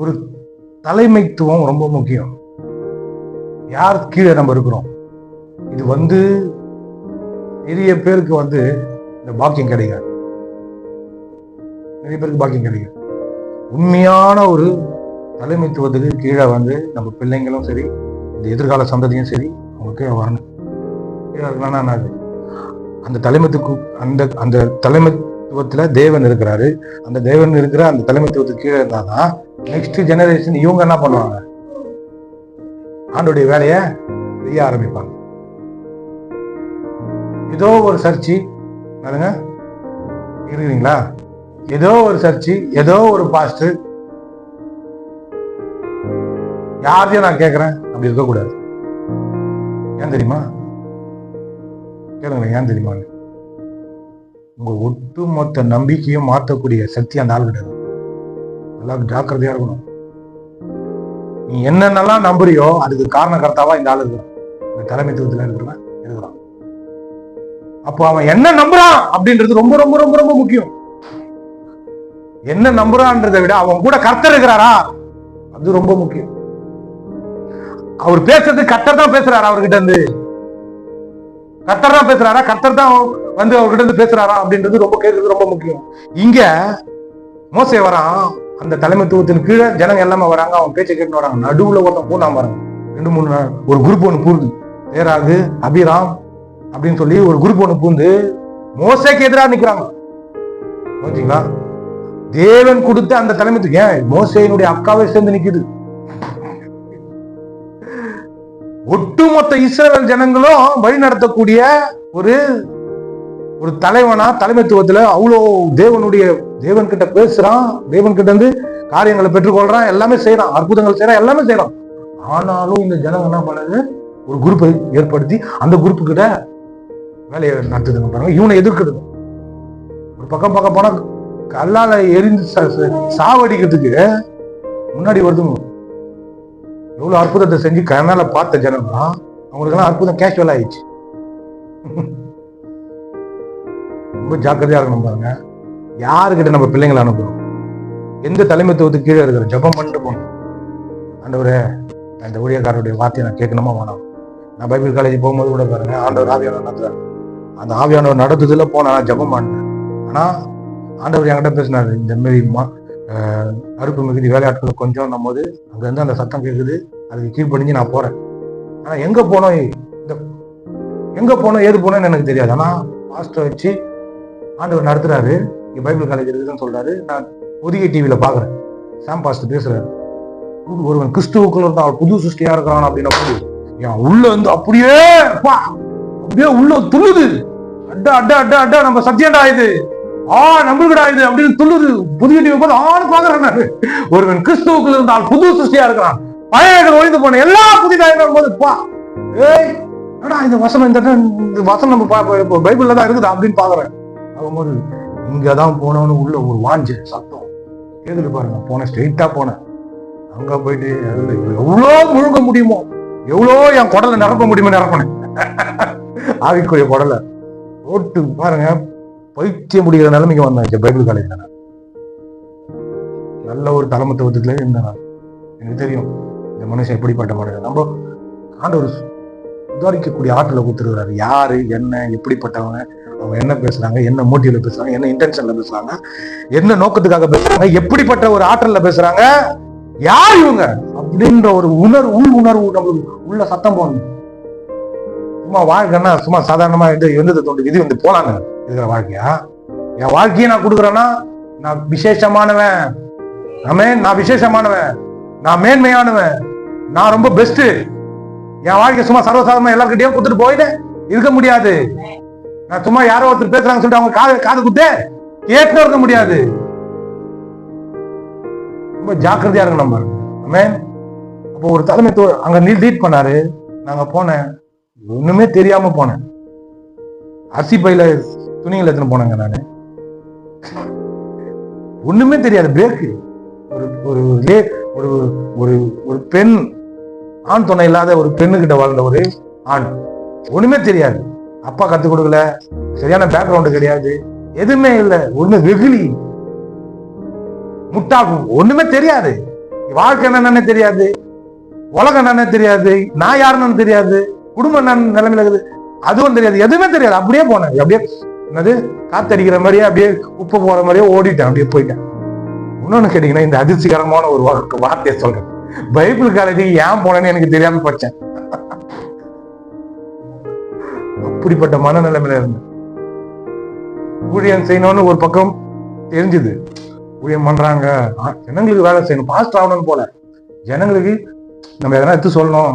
ஒரு தலைமைத்துவம் ரொம்ப முக்கியம். யார் கீழே நம்ம இருக்கிறோம், இது நிறைய பேருக்கு இந்த பாக்கியம் கிடைக்காது. நிறைய பேருக்கு பாக்கியம் கிடைக்காது. உண்மையான ஒரு தலைமைத்துவத்துக்கு கீழே நம்ம பிள்ளைங்களும் சரி, இந்த எதிர்கால சந்ததியும் சரி, அவங்க கீழே வரணும். கீழே இருக்கணும்னா அந்த தலைமைத்துக்கு அந்த தலைமைத்துவத்துல தேவன் இருக்கிறாரு. அந்த தேவன் இருக்கிற அந்த தலைமைத்துவத்துக்கு கீழே இருந்தாதான் நெக்ஸ்ட் ஜெனரேஷன் இவங்க என்ன பண்ணுவாங்க, ஆண்டோடைய வேலையை செய்ய ஆரம்பிப்பாங்க. ஏதோ ஒரு சர்ச்சி இருக்கிறீங்களா, ஏதோ ஒரு சர்ச்சி, ஏதோ ஒரு பாஸ்டர், யாரையும் நான் கேட்கிறேன், அப்படி இருக்கக்கூடாது. ஏன் தெரியுமா? கேளுங்க, ஏன் தெரியுமா? உங்க ஒட்டுமொத்த நம்பிக்கையும் மாற்றக்கூடிய சக்தி அந்த ஆள் கிடையாது. எல்லாரும் ஜாக்கிரதையா இருக்கணும். நீ என்னென்னலாம் நம்புறியோ அதுக்கு காரணகர்த்தாவா இந்த ஆள் இருக்கிறான், இந்த தலைமைத்துவத்துல இருக்கிறான். அப்போ அவன் என்ன நம்புறான் அப்படின்றது ரொம்ப ரொம்ப ரொம்ப ரொம்ப முக்கியம். என்ன நம்புறான்றதை விட அவன் கூட கர்த்தர் இருக்கிறாரா, அது ரொம்ப முக்கியம். அவர் பேசுறது கர்த்தர் தான் பேசுறாரா, அவர்கிட்ட இருந்து கர்த்தர் தான் பேசுறாரா, கர்த்தர் தான் அவர்கிட்ட இருந்து பேசுறாரா அப்படின்றது ரொம்ப கேட்கறது ரொம்ப முக்கியம். இங்க மோசே வரான், அந்த தலைமைத்துவத்தின் கீழே ஜனங்க எல்லாமே வராங்க, அவன் பேச்சை கேட்டு வராங்க. நடுவுல ஒருத்தன் பூண்டாம வராங்க, 2-3 நாள் ஒரு குரூப் ஒண்ணு பூந்து, தேராகு அபிராம் அப்படின்னு சொல்லி ஒரு குரூப் ஒண்ணு பூந்து மோசேக்கு எதிராக நிக்கிறாங்க. புரிஞ்சுங்களா? தேவன் கொடுத்த அந்த தலைமைத்துவம் ஏன் மோசேயினுடைய அக்காவை சேர்ந்து நிக்குது. ஒட்டுமொத்த இஸ்ரவேல் ஜனங்களும் வழி நடத்தக்கூடிய ஒரு தலைவனா தலைமைத்துவத்துல அவ்வளோ தேவன் கிட்ட பேசுறான், தேவன் கிட்ட இருந்து காரியங்களை பெற்றுக்கொள்றான், எல்லாமே செய்யறான், அற்புதங்கள் செய்யறான், எல்லாமே செய்யறான். ஆனாலும் இந்த ஜனங்க என்ன பண்ணது, ஒரு குரூப்பை ஏற்படுத்தி அந்த குரூப்பு கிட்ட வேலையை நடத்துதுங்க பாருங்க. இவனை எதிர்க்கிறது. ஒரு பக்கம் பார்க்க போனா கல்லால எரிந்து சாவடிக்கிறதுக்கு முன்னாடி வருதுங்க. எவ்வளவு அற்புதத்தை செஞ்சு கண்ணால பார்த்த ஜனங்களா, அவங்களுக்கு எல்லாம் அற்புதம் கேஷுவல் ஆயிடுச்சு. ரொம்ப ஜாக்கிரதையா இருக்கணும் பாருங்க. யாருக்கிட்ட நம்ம பிள்ளைங்களை அனுப்புறோம், எந்த தலைமைத்துவத்துக்கு கீழே இருக்கிற ஜபம் பண்ணிட்டு போகணும். ஆண்டவரே, இந்த ஊழியக்காரருடைய வார்த்தையை நான் கேட்கணுமா வேணாம். நான் பைபிள் காலேஜ் போகும்போது கூட பாருங்க, ஆண்டவர் ஆவியானவர் நடத்துறாரு. அந்த ஆவியானவர் நடத்துதுல போன நான் ஜபம் பண்ணேன். ஆனா ஆண்டவர் என்கிட்ட பேசினாரு, இந்த மாதிரி அறுப்பு மிகுதி வேலையாட்களை கொஞ்சம் போது அங்க இருந்து அந்த சத்தம் கேட்குது, அதுக்கு கீழ்ப்படிஞ்சு நான் போறேன். ஆனா எங்க போனோம் ஏது போனோம்னு எனக்கு தெரியாது. ஆனா பாஸ்டர் வச்சு ஆண்டவர் நடத்துறாரு. இங்க பைபிள் காலேஜ் இருக்குதுன்னு சொல்றாரு. நான் ஒதுக்கி டிவியில பாக்குறேன், சாம் பாஸ்டர் பேசுறாரு. ஒருவன் கிறிஸ்துவுக்குள்ள இருந்தா அவன் புது சிருஷ்டியா இருக்கிறான் அப்படின்னா என் உள்ள அப்படியே உள்ள துள்ளுது. அட்டா அட்டா அட்டா அட்டா நம்ம சத்தியண்டா இது, நம்புகடா இது அப்படின்னு துள்ளுது. புதிய டிவி போது பாக்குறேன், ஒருவன் கிறிஸ்துவுக்குள்ள இருந்தால் புது சிருஷ்டியா இருக்கிறான், பழைய ஒழிந்து போன எல்லா புதிதாக போது இந்த வசனம் இந்த வசனம் நம்ம பைபிள்ல தான் இருக்குது அப்படின்னு பாக்குறேன். போது இங்கதான் போனோன்னு உள்ள ஒரு வாஞ்ச சத்தம் கேக்குது பாருங்க. போனேன், ஸ்ட்ரெயிட்டா போனேன். அங்க போயிட்டு எவ்வளோ முழுங்க முடியுமோ, எவ்வளோ என் குடலை நிரப்ப முடியுமோ நிரப்பினேன். ஆவிக்குரிய குடலை போட்டு பாருங்க, பைத்தியம் முடிகிற நிலைமைக்கு வந்தாச்சு. பைபிள் காலேஜ்ல நல்ல ஒரு தலைமைத்துவத்துல இருந்தேன். எனக்கு தெரியும் இந்த மனுஷன் எப்படிப்பட்ட மனுஷன். நம்ம ஆண்டவர் சுதாரிக்கக்கூடிய ஆற்றலை கொடுத்துருக்காரு. யாரு என்ன எப்படிப்பட்டவங்க, அவங்க என்ன பேசுறாங்க, என்ன மோட்டிவ்ல பேசுறாங்க, என்ன இன்டென்ஷன்ல பேசுறாங்க, என்ன நோக்கத்துக்காக பேசுறாங்க, எப்படிப்பட்ட ஒரு ஆற்றல்ல பேசுறாங்க, யார் இவங்க அப்படின்ற ஒரு உள் உணர்வு நம்மளுக்கு உள்ள சத்தம் போடணும். சும்மா வாழ்க்கைன்னா சும்மா சாதாரணமா எந்ததை தோண்டு இது போலாங்க இருக்கிற வாழ்க்கையா? என் வாழ்க்கையை நான் கொடுக்குறேன்னா நான் விசேஷமானவன், நான் விசேஷமானவன், நான் மேன்மையானவன், நான் ரொம்ப பெஸ்ட். என் வாழ்க்கை சும்மா சர்வசாதாரணமா எல்லாருக்கிட்டையும் கொடுத்துட்டு போயிட்டு இருக்க முடியாது. நான் சும்மா யாரோ ஒருத்தர் பேசுறாங்கன்னு சொல்லிட்டு அவங்க காது கொடுத்து கேட்டு இருக்க முடியாது. ரொம்ப ஜாக்கிரதையா இருக்கு நம்ம. அப்போ ஒரு தலைமைத்துவம் அங்க லீட் பண்ணாரு. நாங்க போனேன், ஒண்ணுமே தெரியாம போனேன். அரிசி பையில துணிகள் எடுத்துன்னு போனாங்க. நானு ஒண்ணுமே தெரியாது. பேக்கு ஒரு பெண், ஆண் துணை இல்லாத ஒரு பெண்ணுகிட்ட வாழ்ந்த ஒரு ஆண், ஒண்ணுமே தெரியாது. அப்பா கத்து கொடுக்கல, சரியான பேக்ரவுண்டு கிடையாது, எதுவுமே இல்லை. ஒண்ணு வெகுளி முட்டாகும், ஒண்ணுமே தெரியாது. வாழ்க்கை என்னன்னு தெரியாது, உலகம் என்னன்னு தெரியாது, நான் யாருன்னு தெரியாது, குடும்பம் என்ன நிலைமையில இருக்குது அதுவும் தெரியாது, எதுவுமே தெரியாது. அப்படியே போனேன், அப்படியே என்னது காத்தடிக்கிற மாதிரியே அப்படியே உப்பு போற மாதிரியே ஓடிட்டேன், அப்படியே போயிட்டேன். இன்னொன்னு கேட்டீங்கன்னா, இந்த அதிர்ச்சிகரமான ஒரு வார்த்தையை சொல்றேன். பைபிள் காலேஜுக்கு ஏன் போனேன்னு எனக்கு தெரியாம படிச்சேன். அப்படிப்பட்ட மனநிலைமையில இருந்தேன். ஊழியம் செய்யணும்னு ஒரு பக்கம் தெரிஞ்சுது, ஊழியம் பண்றாங்க, ஜனங்களுக்கு வேலை செய்யணும், பாஸ்ட் ஆகணும்னு போல, ஜனங்களுக்கு நம்ம எதனா எடுத்து சொல்லணும்,